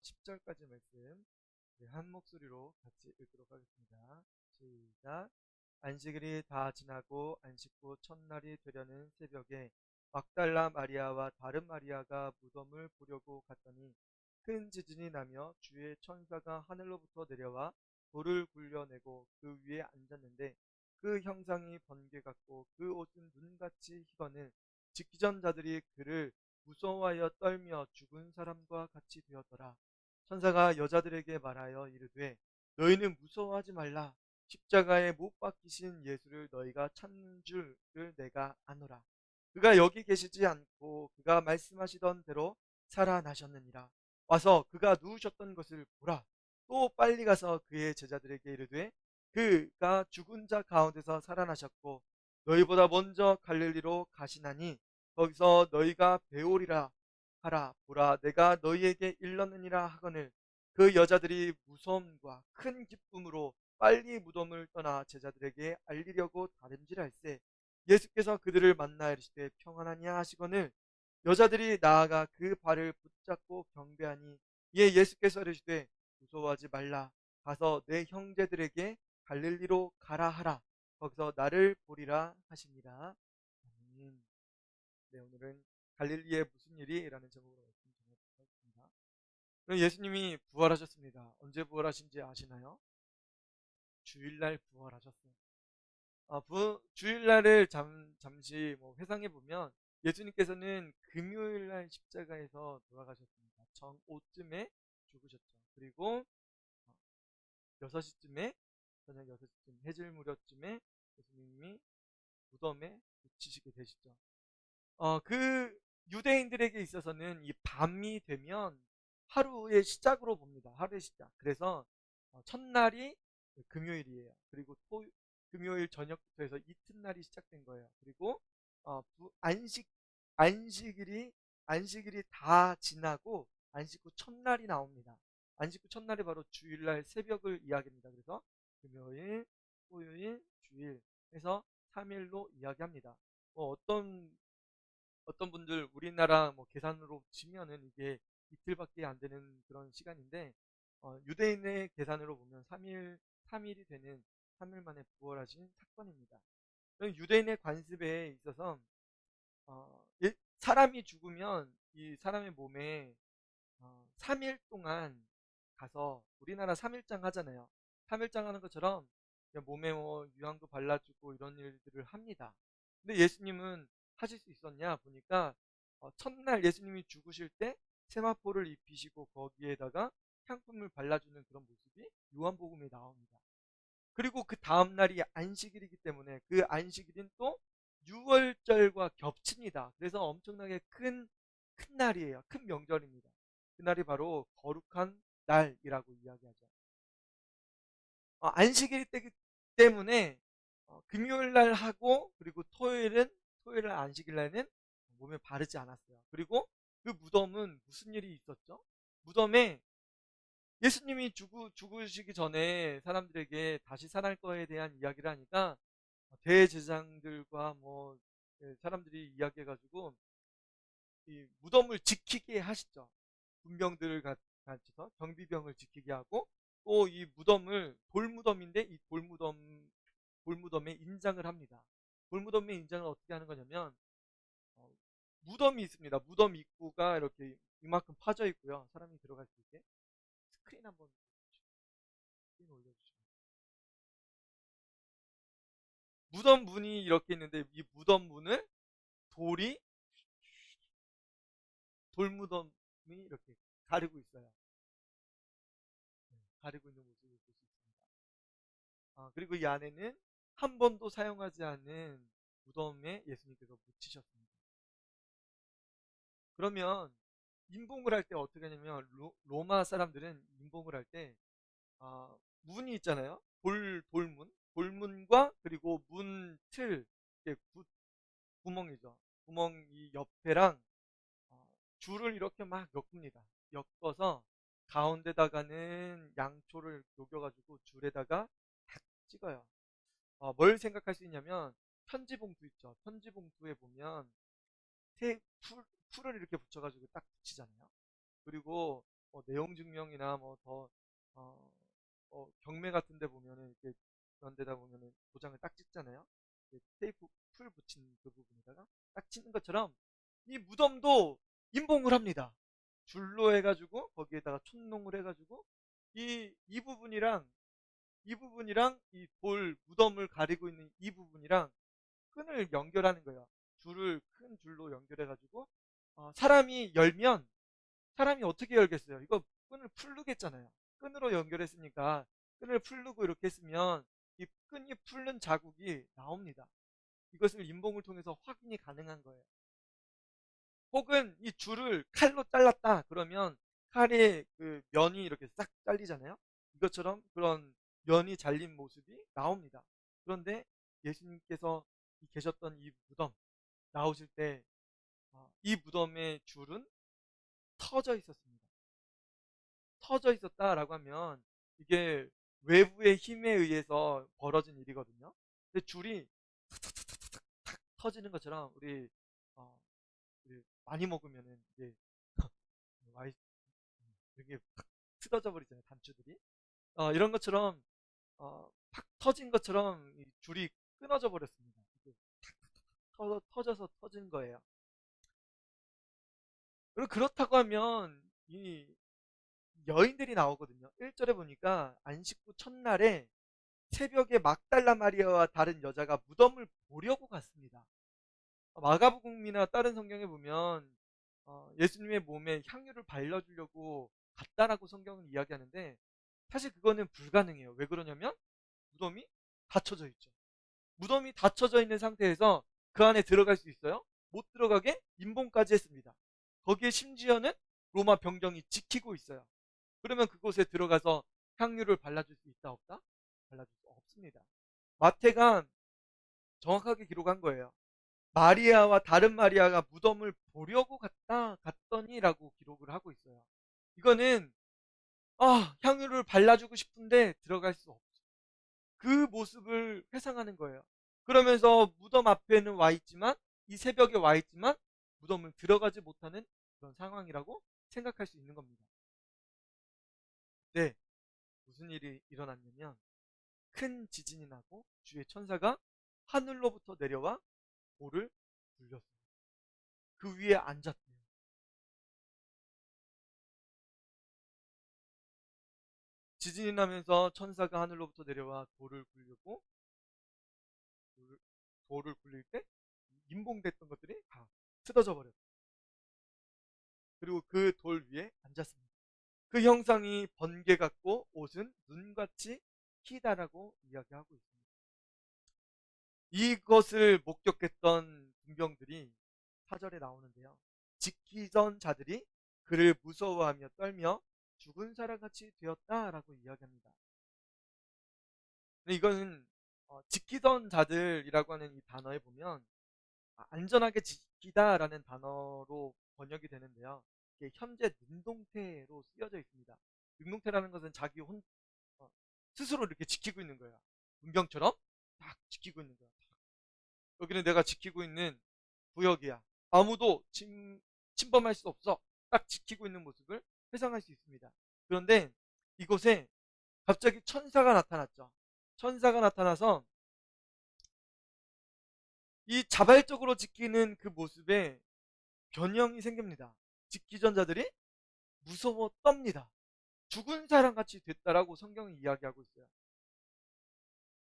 10절까지 말씀 한 목소리로 같이 읽도록 하겠습니다. 시작. 안식일이 다 지나고 안식 후 첫날이 되려는 새벽에 막달라 마리아와 다른 마리아가 무덤을 보려고 갔더니 큰 지진이 나며 주의 천사가 하늘로부터 내려와 돌을 굴려내고 그 위에 앉았는데 그 형상이 번개 같고 그 옷은 눈같이 희거늘 짓기 전 자들이 그를 무서워하여 떨며 죽은 사람과 같이 되었더라. 천사가 여자들에게 말하여 이르되 너희는 무서워하지 말라. 십자가에 못 박히신 예수를 너희가 찾는 줄을 내가 아노라. 그가 여기 계시지 않고 그가 말씀하시던 대로 살아나셨느니라. 와서 그가 누우셨던 것을 보라. 또 빨리 가서 그의 제자들에게 이르되 그가 죽은 자 가운데서 살아나셨고 너희보다 먼저 갈릴리로 가시나니 거기서 너희가 배우리라 하라. 보라 내가 너희에게 일렀느니라 하거늘 그 여자들이 무서움과 큰 기쁨으로 빨리 무덤을 떠나 제자들에게 알리려고 다름질할세. 예수께서 그들을 만나 이르시되 평안하냐 하시거늘 여자들이 나아가 그 발을 붙잡고 경배하니 이에 예수께서 이르시되 무서워하지 말라. 가서 내 형제들에게 갈릴리로 가라 하라. 거기서 나를 보리라 하시니라. 아멘. 네, 오늘은 갈릴리에 무슨 일이라는 제목으로 말씀 전해드리도록 하겠습니다. 예수님이 부활하셨습니다. 언제 부활하신지 아시나요? 주일날 부활하셨어요. 주일날을 잠시 회상해 보면 예수님께서는 금요일날 십자가에서 돌아가셨습니다. 정 5쯤에 죽으셨죠. 그리고 6시쯤에 저녁 6시쯤 해질 무렵쯤에 예수님이 무덤에 묻히시게 되시죠. 그 유대인들에게 있어서는 이 밤이 되면 하루의 시작으로 봅니다. 하루의 시작. 그래서 첫날이 금요일이에요. 그리고 금요일 저녁부터 해서 이튿날이 시작된 거예요. 그리고 안식일이 안식일이 다 지나고 안식 후 첫날이 나옵니다. 안식 후 첫날이 바로 주일날 새벽을 이야기합니다. 그래서 금요일, 토요일, 주일 해서 3일로 이야기합니다. 어떤 분들 우리나라 계산으로 치면은 이게 이틀밖에 안 되는 그런 시간인데 유대인의 계산으로 보면 3일이 되는 3일 만에 부활하신 사건입니다. 유대인의 관습에 있어서 사람이 죽으면 이 사람의 몸에 3일 동안 가서 우리나라 3일장 하잖아요. 3일장 하는 것처럼 그냥 몸에 유황도 발라주고 이런 일들을 합니다. 근데 예수님은 하실 수 있었냐 보니까 첫날 예수님이 죽으실 때 세마포를 입히시고 거기에다가 향품을 발라주는 그런 모습이 요한복음에 나옵니다. 그리고 그 다음 날이 안식일이기 때문에 그 안식일은 또 유월절과 겹칩니다. 그래서 엄청나게 큰 날이에요. 큰 명절입니다. 그날이 바로 거룩한 날이라고 이야기하죠. 안식일 때기 때문에 금요일 날 하고 그리고 토요일 날 안식일 날은 몸에 바르지 않았어요. 그리고 그 무덤은 무슨 일이 있었죠? 무덤에 예수님이 죽으시기 전에 사람들에게 다시 살아날 거에 대한 이야기를 하니까 대제사장들과 사람들이 이야기해가지고 이 무덤을 지키게 하시죠. 군병들을 같이서 경비병을 지키게 하고 또 이 무덤을 돌무덤인데 이 돌무덤에 인장을 합니다. 돌무덤에 인장을 어떻게 하는 거냐면 어, 무덤이 있습니다. 무덤 입구가 이렇게 이만큼 파져 있고요. 사람이 들어갈 수 있게 스크린 한번 스크린 올려주시면 무덤 문이 이렇게 있는데 이 무덤 문을 돌이 돌무덤이 이렇게 가리고 있어요. 가리고 있는 모습을 볼 수 있습니다. 그리고 이 안에는 한 번도 사용하지 않은 무덤에 예수님께서 묻히셨습니다. 그러면 임봉을 할 때 어떻게 하냐면 로마 사람들은 임봉을 할 때 문이 있잖아요. 돌문과 그리고 문틀 구멍이죠. 구멍 이 옆에랑 줄을 이렇게 막 엮습니다. 엮어서 가운데다가는 양초를 녹여가지고 줄에다가 탁 찍어요. 뭘 생각할 수 있냐면 편지 봉투 있죠. 편지 봉투에 보면 풀을 이렇게 붙여가지고 딱 붙이잖아요. 그리고 내용 증명이나 어, 경매 같은 데 보면은 이렇게 그런 데다 보면은 도장을 딱 찍잖아요. 테이프 풀 붙인 그 부분에다가 딱 찍는 것처럼 이 무덤도 임봉을 합니다. 줄로 해가지고 거기에다가 촌농을 해가지고 이 부분이랑 이 부분이랑 이 돌 무덤을 가리고 있는 이 부분이랑 끈을 연결하는 거예요. 줄을 큰 줄로 연결해가지고 사람이 열면 사람이 어떻게 열겠어요? 이거 끈을 풀르겠잖아요. 끈으로 연결했으니까 끈을 풀르고 이렇게 했으면 이 끈이 풀른 자국이 나옵니다. 이것을 인봉을 통해서 확인이 가능한 거예요. 혹은 이 줄을 칼로 잘랐다 그러면 칼의 그 면이 이렇게 싹 잘리잖아요. 이것처럼 그런 면이 잘린 모습이 나옵니다. 그런데 예수님께서 계셨던 이 무덤 나오실 때 이 무덤의 줄은 터져 있었습니다. 터져 있었다라고 하면 이게 외부의 힘에 의해서 벌어진 일이거든요. 근데 줄이 탁 터지는 것처럼 어, 우리 많이 먹으면은 이게 와이 이게 팍 틀어져 버리잖아요, 단추들이. 이런 것처럼 팍 터진 것처럼 이 줄이 끊어져 버렸습니다. 이게 터져서 터진 거예요. 그리고 그렇다고 하면 이 여인들이 나오거든요. 1절에 보니까 안식 후 첫날에 새벽에 막달라 마리아와 다른 여자가 무덤을 보려고 갔습니다. 마가복음이나 다른 성경에 보면 예수님의 몸에 향유를 발라주려고 갔다라고 성경은 이야기하는데 사실 그거는 불가능해요. 왜 그러냐면 무덤이 닫혀져 있죠. 무덤이 닫혀져 있는 상태에서 그 안에 들어갈 수 있어요? 못 들어가게 임봉까지 했습니다. 거기에 심지어는 로마 병정이 지키고 있어요. 그러면 그곳에 들어가서 향유를 발라줄 수 있다 없다? 발라줄 수 없습니다. 마태가 정확하게 기록한 거예요. 마리아와 다른 마리아가 무덤을 보려고 갔더니라고 기록을 하고 있어요. 이거는 향유를 발라주고 싶은데 들어갈 수 없어. 그 모습을 회상하는 거예요. 그러면서 무덤 앞에는 와 있지만 이 새벽에 와 있지만 무덤을 들어가지 못하는 그런 상황이라고 생각할 수 있는 겁니다. 네, 무슨 일이 일어났냐면 큰 지진이 나고 주의 천사가 하늘로부터 내려와 돌을 굴렸어요. 그 위에 앉았대요. 지진이 나면서 천사가 하늘로부터 내려와 돌을 굴리고 돌을, 돌을 굴릴 때 임봉됐던 것들이 다 뜯어져 버렸어요. 그리고 그 돌 위에 앉았습니다. 그 형상이 번개 같고 옷은 눈같이 희다라고 이야기하고 있습니다. 이것을 목격했던 군병들이 4절에 나오는데요. 지키던 자들이 그를 무서워하며 떨며 죽은 사람같이 되었다라고 이야기합니다. 근데 이거는 지키던 자들이라고 하는 이 단어에 보면 안전하게 지키다라는 단어로 번역이 되는데요. 이게 현재 능동태로 쓰여져 있습니다. 능동태라는 것은 어, 스스로 이렇게 지키고 있는 거예요. 문병처럼 딱 지키고 있는 거예요. 여기는 내가 지키고 있는 구역이야. 아무도 침범할 수 없어. 딱 지키고 있는 모습을 회상할 수 있습니다. 그런데 이곳에 갑자기 천사가 나타났죠. 천사가 나타나서 이 자발적으로 지키는 그 모습에 변형이 생깁니다. 지키전자들이 무서워 떱니다. 죽은 사람 같이 됐다라고 성경이 이야기하고 있어요.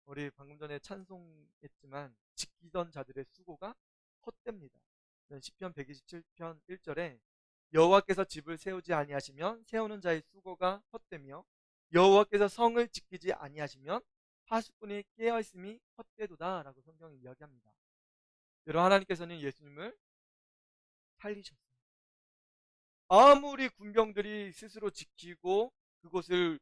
우리 방금 전에 찬송했지만 지키던 자들의 수고가 헛됩니다. 시편 127편 1절에 여호와께서 집을 세우지 아니하시면 세우는 자의 수고가 헛되며 여호와께서 성을 지키지 아니하시면 파수꾼이 깨어 있음이 헛되도다라고 성경이 이야기합니다. 여러분 하나님께서는 예수님을 살리셨어요. 아무리 군병들이 스스로 지키고 그곳을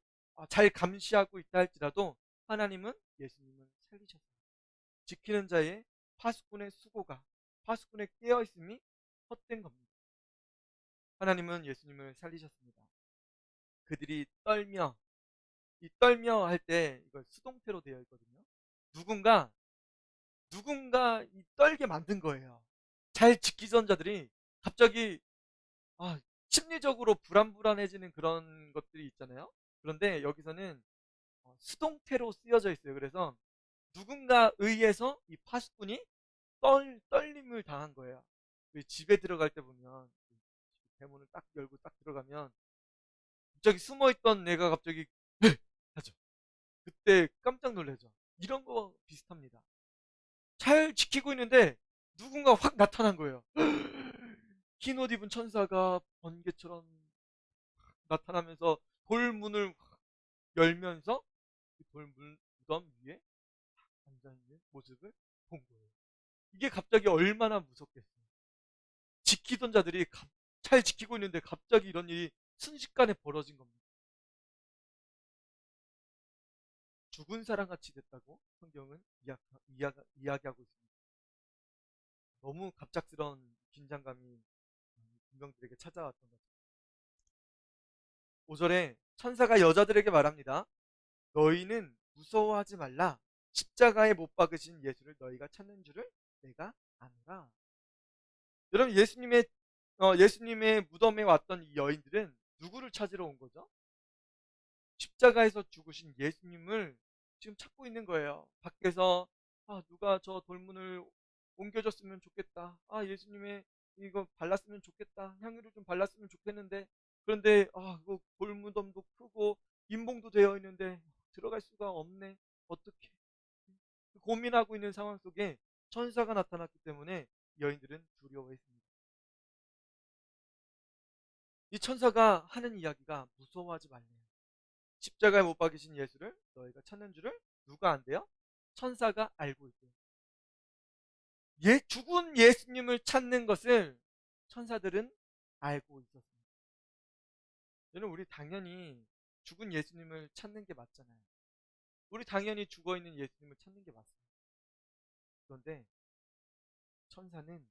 잘 감시하고 있다 할지라도 하나님은 예수님을 살리셨어요. 지키는 자의 파수꾼의 깨어있음이 헛된 겁니다. 하나님은 예수님을 살리셨습니다. 그들이 떨며 이 떨며 할 때 이걸 수동태로 되어 있거든요. 누군가 이 떨게 만든 거예요. 잘 지키던 자들이 갑자기 심리적으로 불안해지는 그런 것들이 있잖아요. 그런데 여기서는 수동태로 쓰여져 있어요. 그래서 누군가 의해서 이 파수꾼이 떨림을 당한 거예요. 집에 들어갈 때 보면 대문을 딱 열고 딱 들어가면 갑자기 숨어있던 애가 갑자기 하죠. 그때 깜짝 놀라죠. 이런 거 비슷합니다. 잘 지키고 있는데 누군가 확 나타난 거예요. 흰 옷 입은 천사가 번개처럼 나타나면서 돌문을 열면서 그 돌문 무덤 위에 앉아있는 모습을 본 거예요. 이게 갑자기 얼마나 무섭겠어요. 지키던 자들이 잘 지키고 있는데 갑자기 이런 일이 순식간에 벌어진 겁니다. 죽은 사람같이 됐다고 성경은 이야기하고 있습니다. 너무 갑작스러운 긴장감이 군병들에게 찾아왔던 거죠. 5절에 천사가 여자들에게 말합니다. 너희는 무서워하지 말라. 십자가에 못 박으신 예수를 너희가 찾는 줄을 내가 아노라. 여러분, 예수님의 무덤에 왔던 이 여인들은 누구를 찾으러 온 거죠? 십자가에서 죽으신 예수님을 지금 찾고 있는 거예요. 밖에서 누가 저 돌문을 옮겨줬으면 좋겠다. 예수님의 이거 발랐으면 좋겠다. 향유를 좀 발랐으면 좋겠는데, 그런데 그 돌무덤도 크고 임봉도 되어 있는데 들어갈 수가 없네. 어떻게? 고민하고 있는 상황 속에 천사가 나타났기 때문에 여인들은 두려워했습니다. 이 천사가 하는 이야기가 무서워하지 말래요. 십자가에 못 박이신 예수를 너희가 찾는 줄을 누가 안돼요? 천사가 알고 있대요. 죽은 예수님을 찾는 것을 천사들은 알고 있었습니다. 여러분, 우리 당연히 죽은 예수님을 찾는 게 맞잖아요. 우리 당연히 죽어있는 예수님을 찾는 게 맞습니다. 그런데 천사는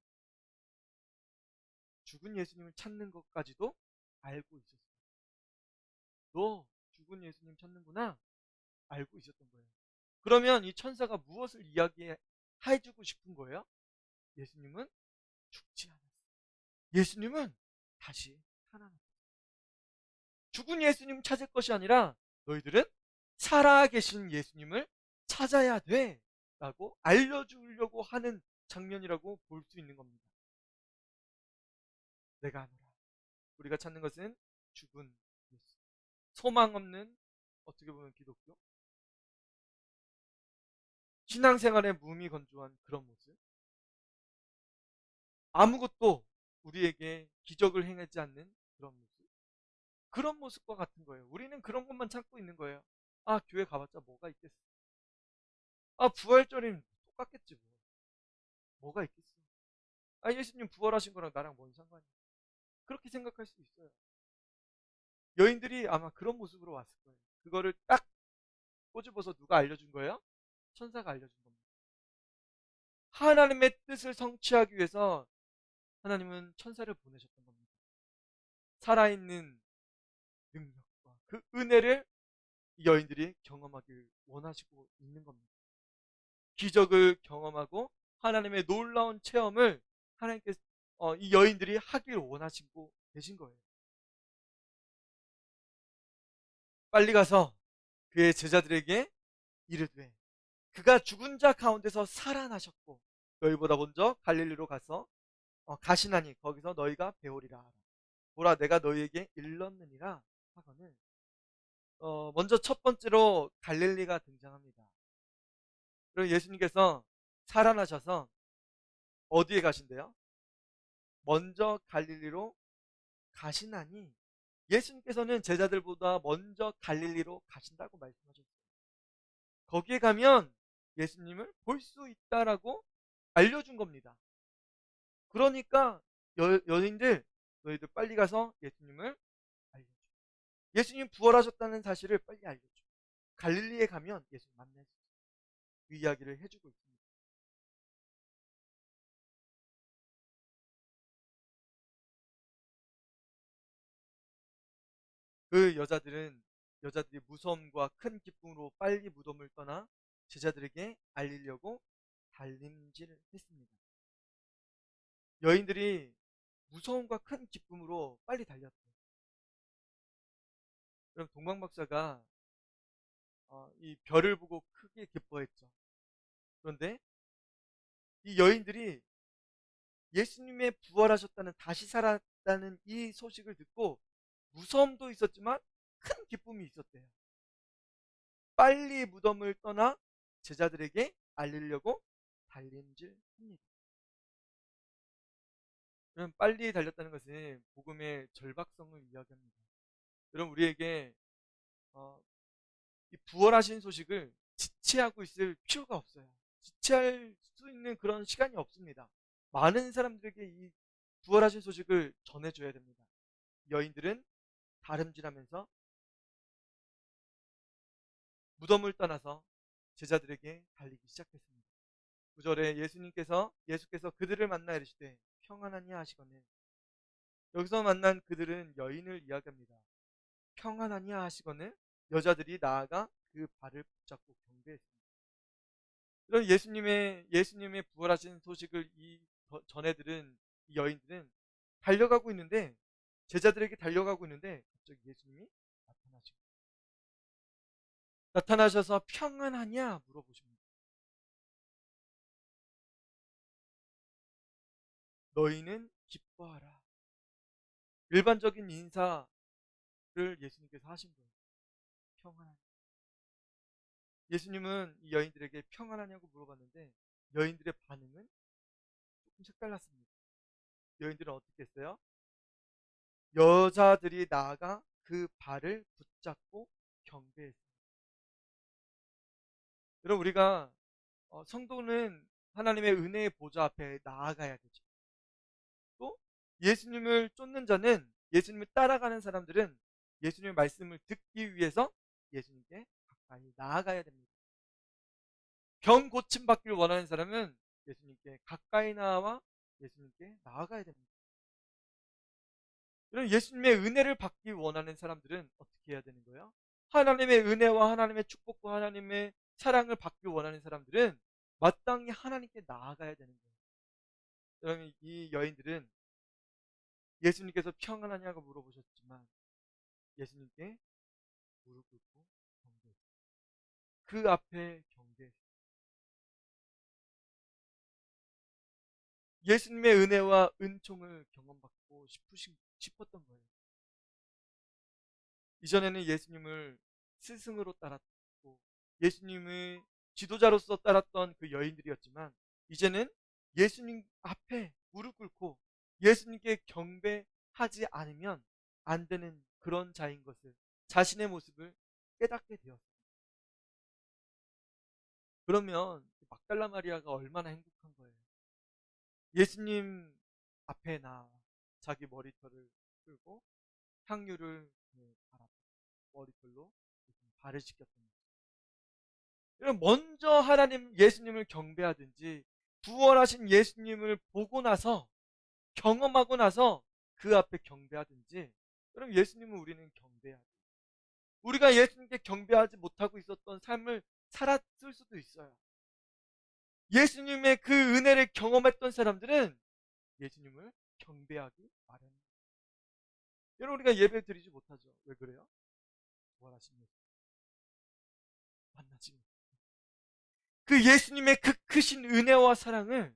죽은 예수님을 찾는 것까지도 알고 있었어요. 너 죽은 예수님 찾는구나 알고 있었던 거예요. 그러면 이 천사가 무엇을 이야기해주고 싶은 거예요? 예수님은 죽지 않았어요. 예수님은 다시 살아났어요. 죽은 예수님 찾을 것이 아니라 너희들은 살아계신 예수님을 찾아야 돼 라고 알려주려고 하는 장면이라고 볼 수 있는 겁니다. 내가 아노라. 우리가 찾는 것은 죽은 예수, 소망 없는, 어떻게 보면 기독교, 신앙생활에 무미건조한 그런 모습, 아무것도 우리에게 기적을 행하지 않는 그런 모습, 그런 모습과 같은 거예요. 우리는 그런 것만 찾고 있는 거예요. 교회 가봤자 뭐가 있겠어. 부활절이면 똑같겠지 뭐. 뭐가 있겠어. 예수님 부활하신 거랑 나랑 뭔 상관이야. 그렇게 생각할 수 있어요. 여인들이 아마 그런 모습으로 왔을 거예요. 그거를 딱 꼬집어서 누가 알려준 거예요? 천사가 알려준 겁니다. 하나님의 뜻을 성취하기 위해서 하나님은 천사를 보내셨던 겁니다. 살아있는 능력과 그 은혜를 여인들이 경험하길 원하시고 있는 겁니다. 기적을 경험하고 하나님의 놀라운 체험을 하나님께서 이 여인들이 하길 원하시고 계신 거예요. 빨리 가서 그의 제자들에게 이르되 그가 죽은 자 가운데서 살아나셨고 너희보다 먼저 갈릴리로 가서 가시나니 거기서 너희가 배우리라. 보라 내가 너희에게 일렀느니라 하거늘 먼저 첫 번째로 갈릴리가 등장합니다. 그리고 예수님께서 살아나셔서 어디에 가신대요? 먼저 갈릴리로 가시나니 예수님께서는 제자들보다 먼저 갈릴리로 가신다고 말씀하셨어요. 거기에 가면 예수님을 볼 수 있다라고 알려준 겁니다. 그러니까 여인들 너희들 빨리 가서 예수님을 알려줘. 예수님 부활하셨다는 사실을 빨리 알려줘. 갈릴리에 가면 예수님 만날 수 있어. 그 이야기를 해주고 있습니다. 그 여자들이 무서움과 큰 기쁨으로 빨리 무덤을 떠나 제자들에게 알리려고 달림질을 했습니다. 여인들이 무서움과 큰 기쁨으로 빨리 달렸대요. 그럼 동방 박사가 이 별을 보고 크게 기뻐했죠. 그런데 이 여인들이 예수님의 부활하셨다는, 다시 살았다는 이 소식을 듣고 무서움도 있었지만 큰 기쁨이 있었대요. 빨리 무덤을 떠나 제자들에게 알리려고 달린질 합니다. 그럼 빨리 달렸다는 것은 복음의 절박성을 이야기합니다. 여러분, 우리에게 어, 이 부활하신 소식을 지체하고 있을 필요가 없어요. 지체할 수 있는 그런 시간이 없습니다. 많은 사람들에게 이 부활하신 소식을 전해줘야 됩니다. 여인들은 다름질하면서 무덤을 떠나서 제자들에게 달리기 시작했습니다. 9절에 예수께서 그들을 만나 이르시되 평안하냐 하시거늘, 여기서 만난 그들은 여인을 이야기합니다. 평안하냐 하시거늘 여자들이 나아가 그 발을 붙잡고 경배했습니다. 이런 예수님의 부활하신 소식을 전해 들은 이 여인들은 달려가고 있는데, 제자들에게 달려가고 있는데 갑자기 예수님이 나타나셔서 평안하냐 물어보십니다. 너희는 기뻐하라. 일반적인 인사를 예수님께서 하신 거예요. 평안하냐. 예수님은 이 여인들에게 평안하냐고 물어봤는데 여인들의 반응은 조금 색달랐습니다. 여인들은 어떻게 했어요? 여자들이 나아가 그 발을 붙잡고 경배했습니다. 여러분, 우리가 성도는 하나님의 은혜의 보좌 앞에 나아가야 되죠. 또 예수님을 쫓는 자는, 예수님을 따라가는 사람들은 예수님의 말씀을 듣기 위해서 예수님께 가까이 나아가야 됩니다. 병 고침 받기를 원하는 사람은 예수님께 가까이 나와 예수님께 나아가야 됩니다. 이런 예수님의 은혜를 받기 원하는 사람들은 어떻게 해야 되는 거예요? 하나님의 은혜와 하나님의 축복과 하나님의 사랑을 받기 원하는 사람들은 마땅히 하나님께 나아가야 되는 거예요. 여러분, 이 여인들은 예수님께서 평안하냐고 물어보셨지만 예수님께 무릎 꿇고 경배했어요. 그 앞에 경배했어요. 예수님의 은혜와 은총을 경험받고 싶었던 거예요. 이전에는 예수님을 스승으로 따랐고 예수님의 지도자로서 따랐던 그 여인들이었지만, 이제는 예수님 앞에 무릎 꿇고 예수님께 경배하지 않으면 안 되는 그런 자인 것을, 자신의 모습을 깨닫게 되었습니다. 그러면 막달라 마리아가 얼마나 행복한 거예요. 예수님 앞에 나 자기 머리털을 끌고 향유를 머리털로 발을 씻겼던 거죠. 먼저 하나님 예수님을 경배하든지 부활하신 예수님을 보고 나서, 경험하고 나서 그 앞에 경배하든지, 그럼 예수님은 우리는 경배해야 돼요. 우리가 예수님께 경배하지 못하고 있었던 삶을 살았을 수도 있어요. 예수님의 그 은혜를 경험했던 사람들은 예수님을 경배하기 마련입니다. 여러분, 우리가 예배 드리지 못하죠. 왜 그래요? 부활하신 예수 만나지 못해요. 그 예수님의 그 크신 은혜와 사랑을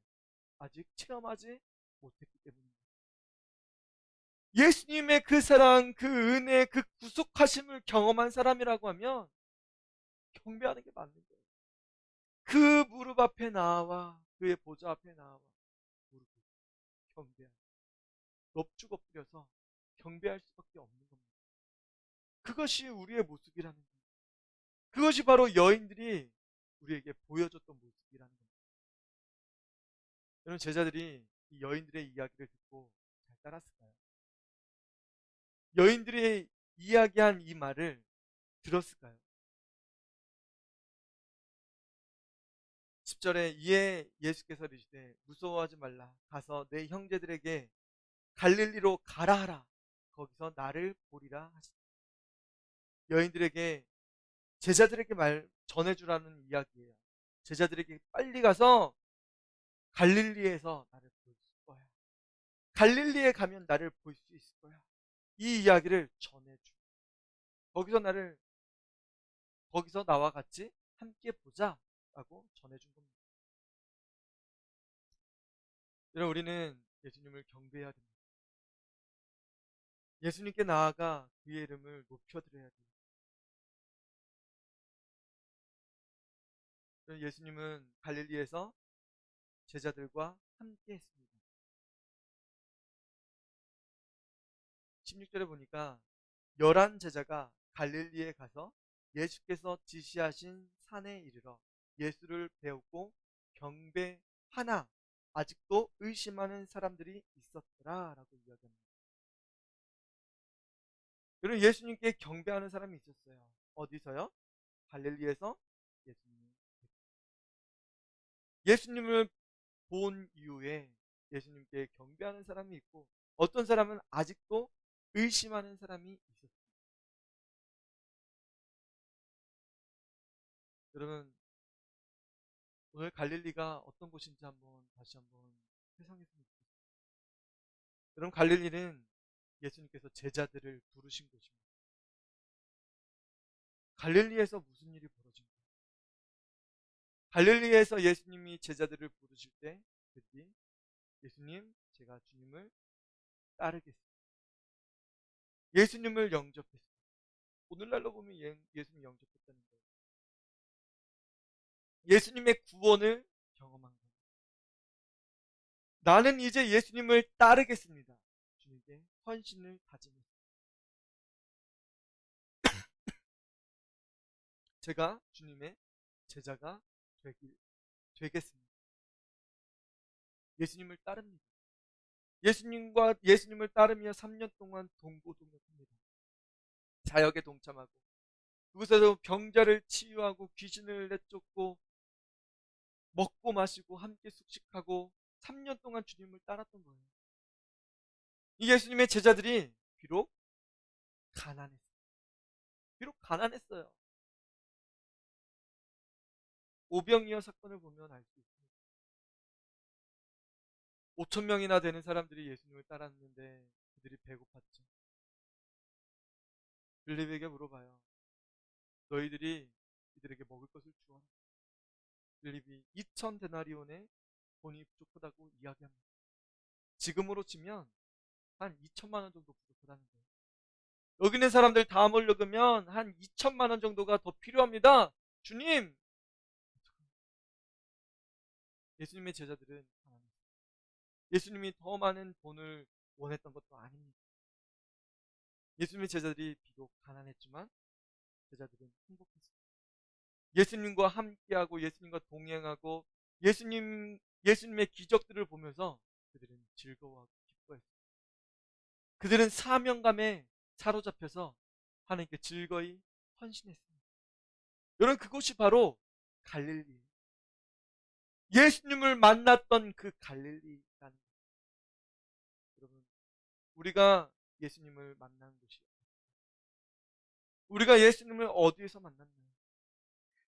아직 체험하지 못했기 때문입니다. 예수님의 그 사랑, 그 은혜, 그 구속하심을 경험한 사람이라고 하면 경배하는 게 맞는 거예요. 그 무릎 앞에 나와, 그의 보좌 앞에 나와 무릎 꿇고 경배하는, 넙죽 엎드려서 경배할 수밖에 없는 겁니다. 그것이 우리의 모습이라는 거예요. 그것이 바로 여인들이 우리에게 보여줬던 모습이라는 겁니다. 여러분, 제자들이 이 여인들의 이야기를 듣고 잘 따랐을까요? 여인들의 이야기한 이 말을 들었을까요? 10절에 이에 예수께서 이르시되 무서워하지 말라, 가서 내 형제들에게 갈릴리로 가라 하라, 거기서 나를 보리라 하시니. 여인들에게, 제자들에게 말 전해주라는 이야기예요. 제자들에게 빨리 가서 갈릴리에서 나를 볼 거야. 갈릴리에 가면 나를 볼 수 있을 거야. 이 이야기를 전해줘. 거기서 나와 같이 함께 보자라고 전해준 겁니다. 여러분, 우리는 예수님을 경배해야 됩니다. 예수님께 나아가 그의 이름을 높여드려야 돼요. 예수님은 갈릴리에서 제자들과 함께 했습니다. 16절에 보니까 11제자가 갈릴리에 가서 예수께서 지시하신 산에 이르러 예수를 배우고 경배하나 아직도 의심하는 사람들이 있었더라 라고 이야기합니다. 그럼 예수님께 경배하는 사람이 있었어요. 어디서요? 갈릴리에서 예수님을 본 이후에 예수님께 경배하는 사람이 있고, 어떤 사람은 아직도 의심하는 사람이 있었어요. 여러분, 오늘 갈릴리가 어떤 곳인지 다시 한번 회상했으면 좋겠습니다. 여러분, 갈릴리는 예수님께서 제자들을 부르신 곳입니다. 갈릴리에서 무슨 일이 벌어진 거예요? 갈릴리에서 예수님이 제자들을 부르실 때 그들이 예수님, 제가 주님을 따르겠습니다. 예수님을 영접했습니다. 오늘날로 보면 예수님 영접했다는 거예요. 예수님의 구원을 경험한 거예요. 나는 이제 예수님을 따르겠습니다. 주님께 헌신을 다짐했습니다. 제가 주님의 제자가 되겠습니다. 예수님을 따릅니다. 예수님을 따르며 3년 동안 동고동락합니다. 사역에 동참하고 그곳에서 병자를 치유하고 귀신을 내쫓고 먹고 마시고 함께 숙식하고 3년 동안 주님을 따랐던 거예요. 이 예수님의 제자들이 비록 가난했어요. 비록 가난했어요. 오병이어 사건을 보면 알 수 있습니다. 5천 명이나 되는 사람들이 예수님을 따랐는데 그들이 배고팠죠. 빌립에게 물어봐요. 너희들이 이들에게 먹을 것을 주어라. 빌립이 2천 데나리온의 돈이 부족하다고 이야기합니다. 지금으로 치면 한 2천만 원 정도 부족하다는 거예요. 여기 있는 사람들 다 몰려가면 한 2천만 원 정도가 더 필요합니다. 주님! 예수님의 제자들은 예수님이 더 많은 돈을 원했던 것도 아닙니다. 예수님의 제자들이 비록 가난했지만 제자들은 행복했습니다. 예수님과 함께하고 예수님과 동행하고 예수님의 기적들을 보면서 그들은 즐거워하고 기뻐했습니다. 그들은 사명감에 사로잡혀서 하나님께 즐거이 헌신했습니다. 여러분, 그곳이 바로 갈릴리. 예수님을 만났던 그 갈릴리라는 것. 여러분, 우리가 예수님을 만난 곳이요. 우리가 예수님을 어디에서 만났나요?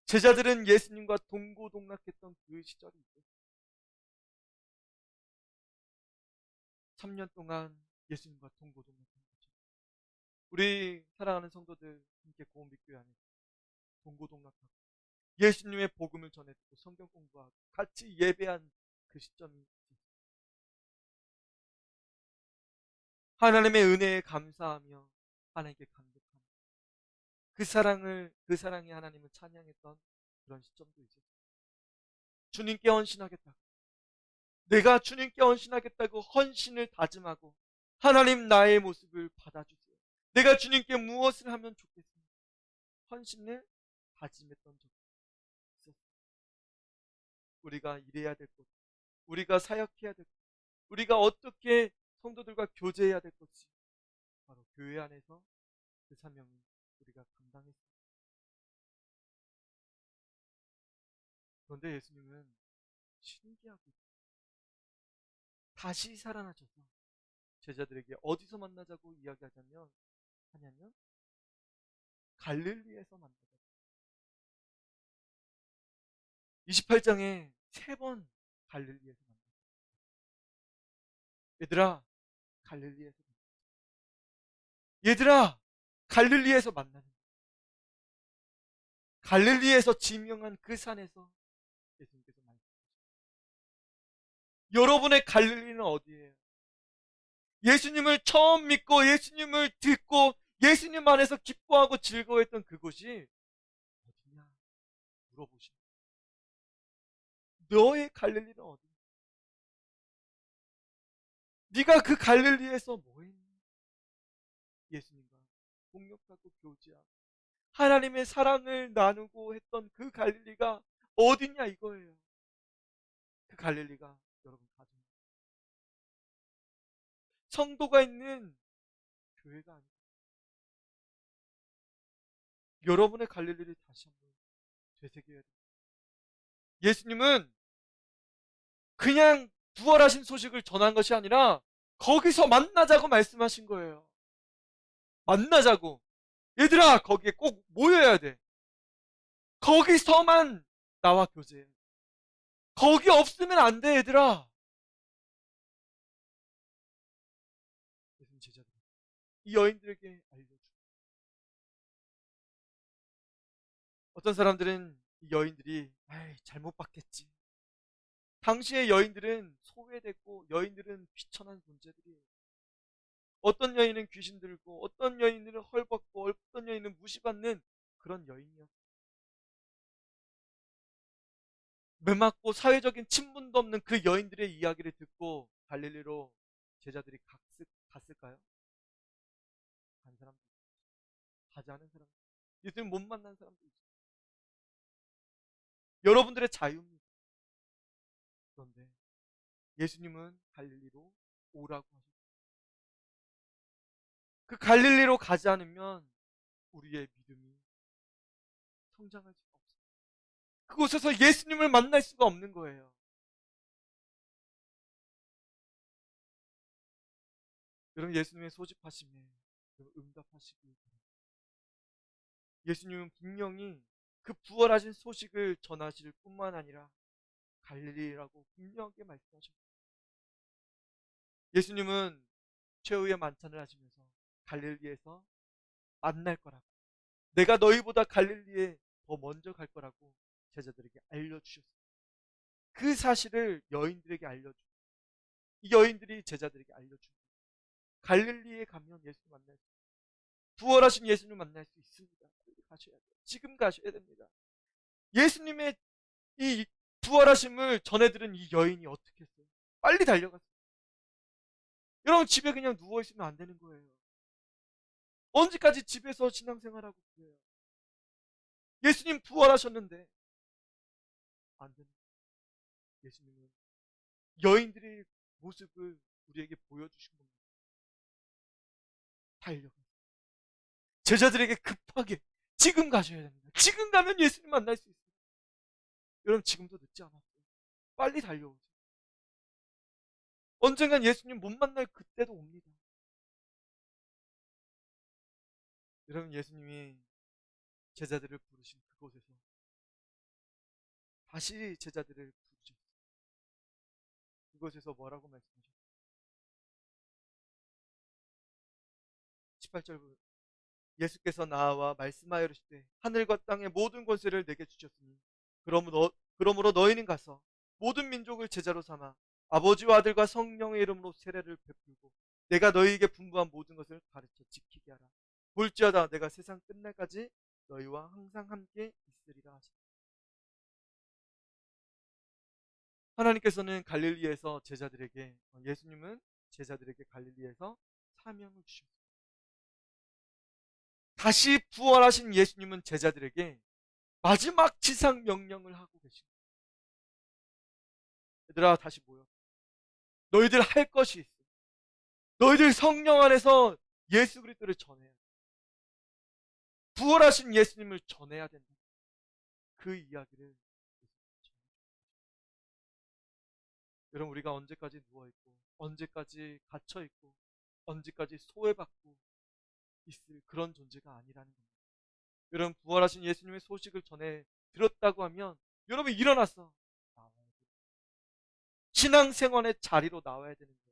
제자들은 예수님과 동고동락했던 그 시절이 있었어요. 3년 동안 예수님과 동고동락한 거죠. 우리 사랑하는 성도들 함께 고은빛교회 안에서 동고동락하고 예수님의 복음을 전해듣고 성경 공부하고 같이 예배한 그 시점이 있었어요. 하나님의 은혜에 감사하며 하나님께 감격하며 그 사랑의 하나님을 찬양했던 그런 시점도 있었어요. 주님께 헌신하겠다고, 내가 주님께 헌신하겠다고 헌신을 다짐하고 하나님 나의 모습을 받아주세요. 내가 주님께 무엇을 하면 좋겠습니까? 헌신을 다짐했던 적이 있었어요. 우리가 일해야 될 것, 우리가 사역해야 될 것, 우리가 어떻게 성도들과 교제해야 될 것이 바로 교회 안에서 그 사명을 우리가 감당했습니다. 그런데 예수님은 신기하게 다시 살아나셔서 제자들에게 어디서 만나자고 하냐면 갈릴리에서 만나자. 28장에 3번 갈릴리에서 만나자. 얘들아, 갈릴리에서. 얘들아, 갈릴리에서 만나는 거예요. 갈릴리에서 지명한 그 산에서 예수님께서 말씀하셨어요. 여러분의 갈릴리는 어디예요? 예수님을 처음 믿고 예수님을 듣고 예수님 안에서 기뻐하고 즐거워했던 그곳이 어디냐 물어보시면 너의 갈릴리는 어디냐? 네가 그 갈릴리에서 뭐 했니? 예수님과 동역하고 교제하고 하나님의 사랑을 나누고 했던 그 갈릴리가 어디냐 이거예요. 그 갈릴리가 여러분 가정 성도가 있는 교회가 아니고 여러분의 갈릴리를 다시 한번 되새겨야 됩니다. 예수님은 그냥 부활하신 소식을 전한 것이 아니라 거기서 만나자고 말씀하신 거예요. 만나자고. 얘들아, 거기에 꼭 모여야 돼. 거기서만 나와 교제해. 거기 없으면 안 돼, 얘들아. 예수님 제자들. 이 여인들에게 알려줘. 어떤 사람들은 이 여인들이 잘못 봤겠지. 당시의 여인들은 소외됐고 여인들은 비천한 존재들이에요. 어떤 여인은 귀신 들고 어떤 여인은 헐벗고 어떤 여인은 무시받는 그런 여인이었어요. 매맞고 사회적인 친분도 없는 그 여인들의 이야기를 듣고 갈릴리로 제자들이 갔을까요? 간 사람도 있어요. 가지 않은 사람도 있어요. 예수님 못 만난 사람도 있어요. 여러분들의 자유입니다. 그런데 예수님은 갈릴리로 오라고 하셨어요. 그 갈릴리로 가지 않으면 우리의 믿음이 성장할 수가 없어요. 그곳에서 예수님을 만날 수가 없는 거예요. 여러분 예수님의 소집하심에 응답하시기 바랍니다. 예수님은 분명히 그 부활하신 소식을 전하실 뿐만 아니라 갈릴리라고 분명하게 말씀하셨습니다. 예수님은 최후의 만찬을 하시면서 갈릴리에서 만날 거라고 내가 너희보다 갈릴리에 더 먼저 갈 거라고 제자들에게 알려주셨습니다. 그 사실을 여인들에게 알려주고 이 여인들이 제자들에게 알려주고 갈릴리에 가면 예수님 만날 수 있습니다. 부활하신 예수님 만날 수 있습니다. 빨리 가셔야 돼요. 지금 가셔야 됩니다. 예수님의 이 부활하심을 전해들은 이 여인이 어떻게 했어요? 빨리 달려갔어요. 여러분 집에 그냥 누워있으면 안 되는 거예요. 언제까지 집에서 신앙생활하고 그래요? 예수님 부활하셨는데 안 되는 거예요. 예수님은 여인들의 모습을 우리에게 보여주신 겁니다. 달려가세요. 제자들에게 급하게 지금 가셔야 됩니다. 지금 가면 예수님 만날 수 있어요. 여러분 지금도 늦지 않았어요. 빨리 달려오세요. 언젠간 예수님 못 만날 그때도 옵니다. 여러분 예수님이 제자들을 부르신 그곳에서 다시 제자들을 부르셨어요. 그곳에서 뭐라고 말씀하셨어요? 18절 예수께서 나와 말씀하여 이르시되 하늘과 땅의 모든 권세를 내게 주셨으니 그러므로 너희는 가서 모든 민족을 제자로 삼아 아버지와 아들과 성령의 이름으로 세례를 베풀고 내가 너희에게 분부한 모든 것을 가르쳐 지키게 하라. 볼지어다 내가 세상 끝날까지 너희와 항상 함께 있으리라 하시니 하나님께서는 갈릴리에서 제자들에게 예수님은 제자들에게 갈릴리에서 사명을 주셨습니다. 다시 부활하신 예수님은 제자들에게 마지막 지상 명령을 하고 계십니다. 얘들아 다시 모여. 너희들 할 것이 있어. 너희들 성령 안에서 예수 그리스도를 전해야 돼. 부활하신 예수님을 전해야 된다. 그 이야기를 여러분 우리가 언제까지 누워있고 언제까지 갇혀있고 언제까지 소외받고 있을 그런 존재가 아니라는 겁니다. 여러분 부활하신 예수님의 소식을 전해 들었다고 하면 여러분 일어나서 나와야 돼요. 신앙생활의 자리로 나와야 되는 거예요.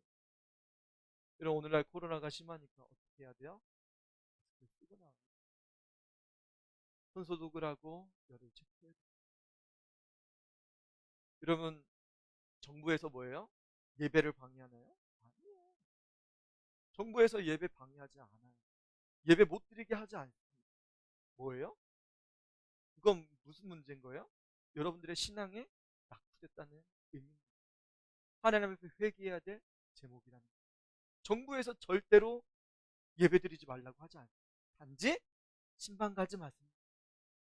여러분, 오늘날 코로나가 심하니까 어떻게 해야 돼요? 마스크를 쓰고 나와요. 손소독을 하고 열을 체크해야 돼요. 여러분, 정부에서 뭐예요? 예배를 방해하나요? 아니에요. 정부에서 예배 방해하지 않아요. 예배 못 드리게 하지 않습니다. 뭐예요? 그건 무슨 문제인 거예요? 여러분들의 신앙에 낙후됐다는 의미입니다. 하나님 앞에 회개해야 될 제목이라는 거예요. 정부에서 절대로 예배 드리지 말라고 하지 않습니다. 단지 신방 가지 마세요.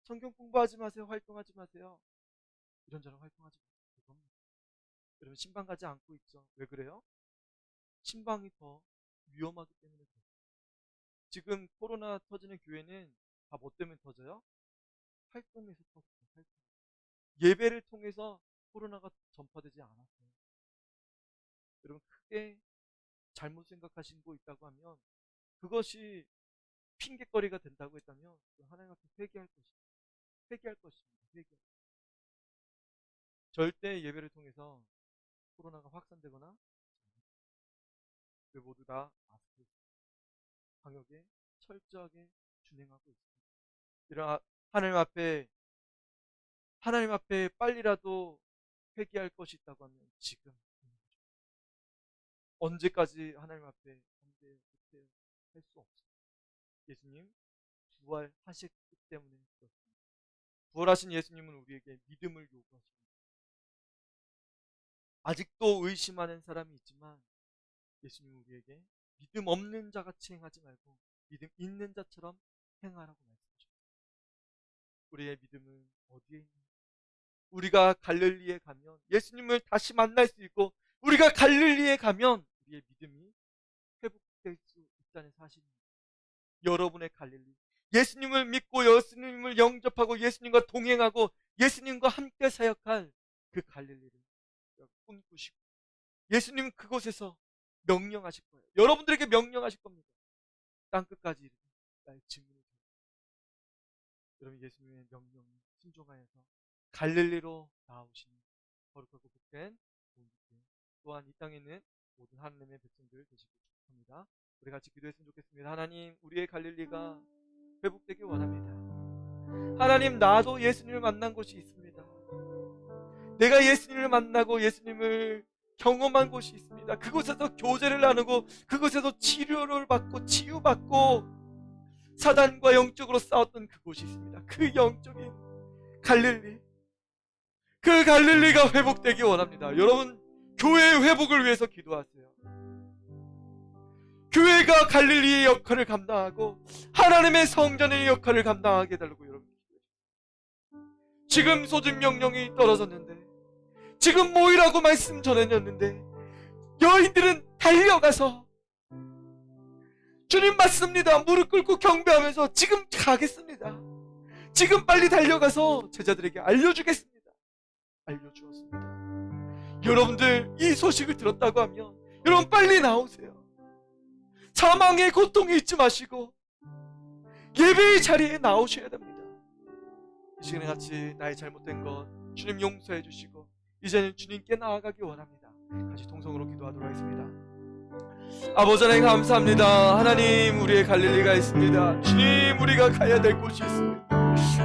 성경 공부하지 마세요. 활동하지 마세요. 이런저런 활동하지 마세요. 그겁니다. 여러분, 신방 가지 않고 있죠. 왜 그래요? 신방이 더 위험하기 때문에 그래요. 지금 코로나 터지는 교회는 다 뭐 때문에 터져요? 활동에서 터져요. 활동. 예배를 통해서 코로나가 전파되지 않았어요. 여러분, 크게 잘못 생각하신 거 있다고 하면, 그것이 핑계거리가 된다고 했다면 하나님 앞에 회개할 것입니다. 회개할 것입니다. 회개. 절대 예배를 통해서 코로나가 확산되거나, 그 모두 다 마스크 방역에 철저하게 준행하고 있습니다. 이런 하나님 앞에 빨리라도 회개할 것이 있다고 하면 지금, 언제까지 하나님 앞에 안 돼, 못해 할 수 없어요. 예수님 부활하셨기 때문에 그렇습니다. 부활하신 예수님은 우리에게 믿음을 요구하십니다. 아직도 의심하는 사람이 있지만 예수님은 우리에게 믿음 없는 자같이 행하지 말고 믿음 있는 자처럼 행하라고 말씀하십니다. 우리의 믿음은 어디에 있는가? 우리가 갈릴리에 가면 예수님을 다시 만날 수 있고, 우리가 갈릴리에 가면 우리의 믿음이 회복될 수 있다는 사실입니다. 여러분의 갈릴리, 예수님을 믿고 예수님을 영접하고 예수님과 동행하고 예수님과 함께 사역할 그 갈릴리를 꿈꾸시고, 예수님은 그곳에서 명령하실 거예요. 여러분들에게 명령하실 겁니다. 땅끝까지 이르되 나의 증인이 되라. 여러분, 예수님의 명령에 순종하여서 갈릴리로 나아오시는 거룩하고 복된 모든, 또한 이 땅에 있는 모든 하나님의 백성들 되시길 축복합니다. 우리 같이 기도했으면 좋겠습니다. 하나님, 우리의 갈릴리가 회복되길 원합니다. 하나님, 나도 예수님을 만난 곳이 있습니다. 내가 예수님을 만나고 예수님을 경험한 곳이 있습니다. 그곳에서 교제를 나누고 그곳에서 치료를 받고 치유받고 사단과 영적으로 싸웠던 그곳이 있습니다. 그 영적인 갈릴리, 그 갈릴리가 회복되기 원합니다. 여러분, 교회의 회복을 위해서 기도하세요. 교회가 갈릴리의 역할을 감당하고 하나님의 성전의 역할을 감당하게 해달라고 여러분 기도해주세요. 지금 소집 명령이 떨어졌는데, 지금 모이라고 말씀 전해졌는데 여인들은 달려가서 주님 맞습니다, 무릎 꿇고 경배하면서 지금 가겠습니다, 지금 빨리 달려가서 제자들에게 알려주겠습니다, 알려주었습니다. 여러분들, 이 소식을 들었다고 하면 여러분 빨리 나오세요. 사망의 고통에 잊지 마시고 예배의 자리에 나오셔야 됩니다. 이 시간에 같이 나의 잘못된 것 주님 용서해 주시고 이제는 주님께 나아가기 원합니다. 같이 통성으로 기도하도록 하겠습니다. 아버지 하나님, 감사합니다. 하나님, 우리의 갈릴리가 있습니다. 주님, 우리가 가야 될 곳이 있습니다.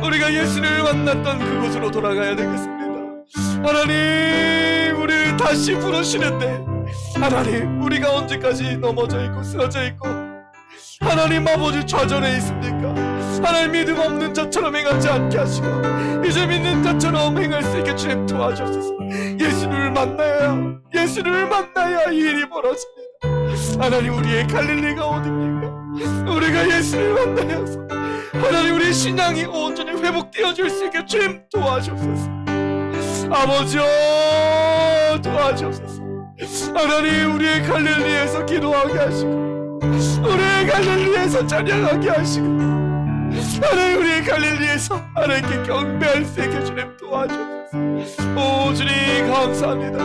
우리가 예수님을 만났던 그곳으로 돌아가야 되겠습니다. 하나님, 우리를 다시 부르시는데 하나님, 우리가 언제까지 넘어져 있고 쓰러져 있고 하나님 아버지 좌절해 있습니까? 하나님, 믿음 없는 자처럼 행하지 않게 하시고 이제 믿는 자처럼 행할 수 있게 주님 도와주옵소서. 예수님을 만나야 이 일이 벌어집니다. 하나님, 우리의 갈릴리가 어딥니까? 우리가 예수를 만나여서 하나님, 우리의 신앙이 온전히 회복되어질 수 있게 주님 도와주옵소서. 아버지여, 도와주옵소서. 하나님, 우리의 갈릴리에서 기도하게 하시고 우리의 갈릴리에서 찬양하게 하시고 하나님, 우리의 갈릴리에서 하나님께 경배할 수 있게 주님 도와주옵소서. 오 주님, 감사합니다.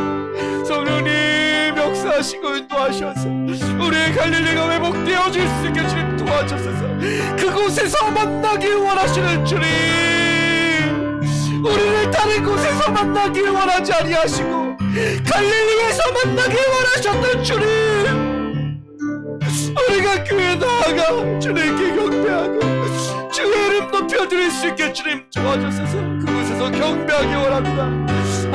성령님 역사하시고 인도하셔서 우리의 갈릴리가 회복되어질 수 있게 주님 도와주옵소서. 그곳에서 만나길 원하시는 주님, 우리를 다른 곳에서 만나길 원하지 아니하시고 갈릴리에서 만나길 원하셨던 주님, 우리가 교회 나아가 주님께 경배하고 주의 이름 높여드릴 수 있게 주님 도와주셔서 그곳에서 경배하기 원합니다.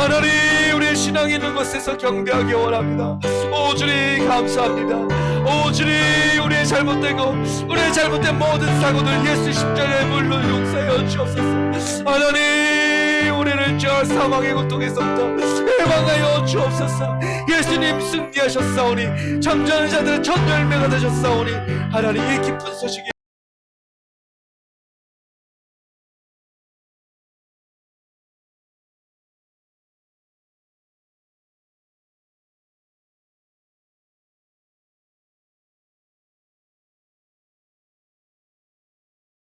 하나님, 우리의 신앙이 있는 곳에서 경배하기 원합니다. 오 주님 감사합니다. 오 주님, 우리의 잘못되고 우리의 잘못된 모든 사고들 예수 십자가의 물로 용서하여 주옵소서. 하나님, 우리를 저 사망의 고통에서부터 해방하여 주옵소서. 예수님 승리하셨사오니 잠자는 자들은 첫 열매가 되셨사오니 하나님, 이 기쁜 소식이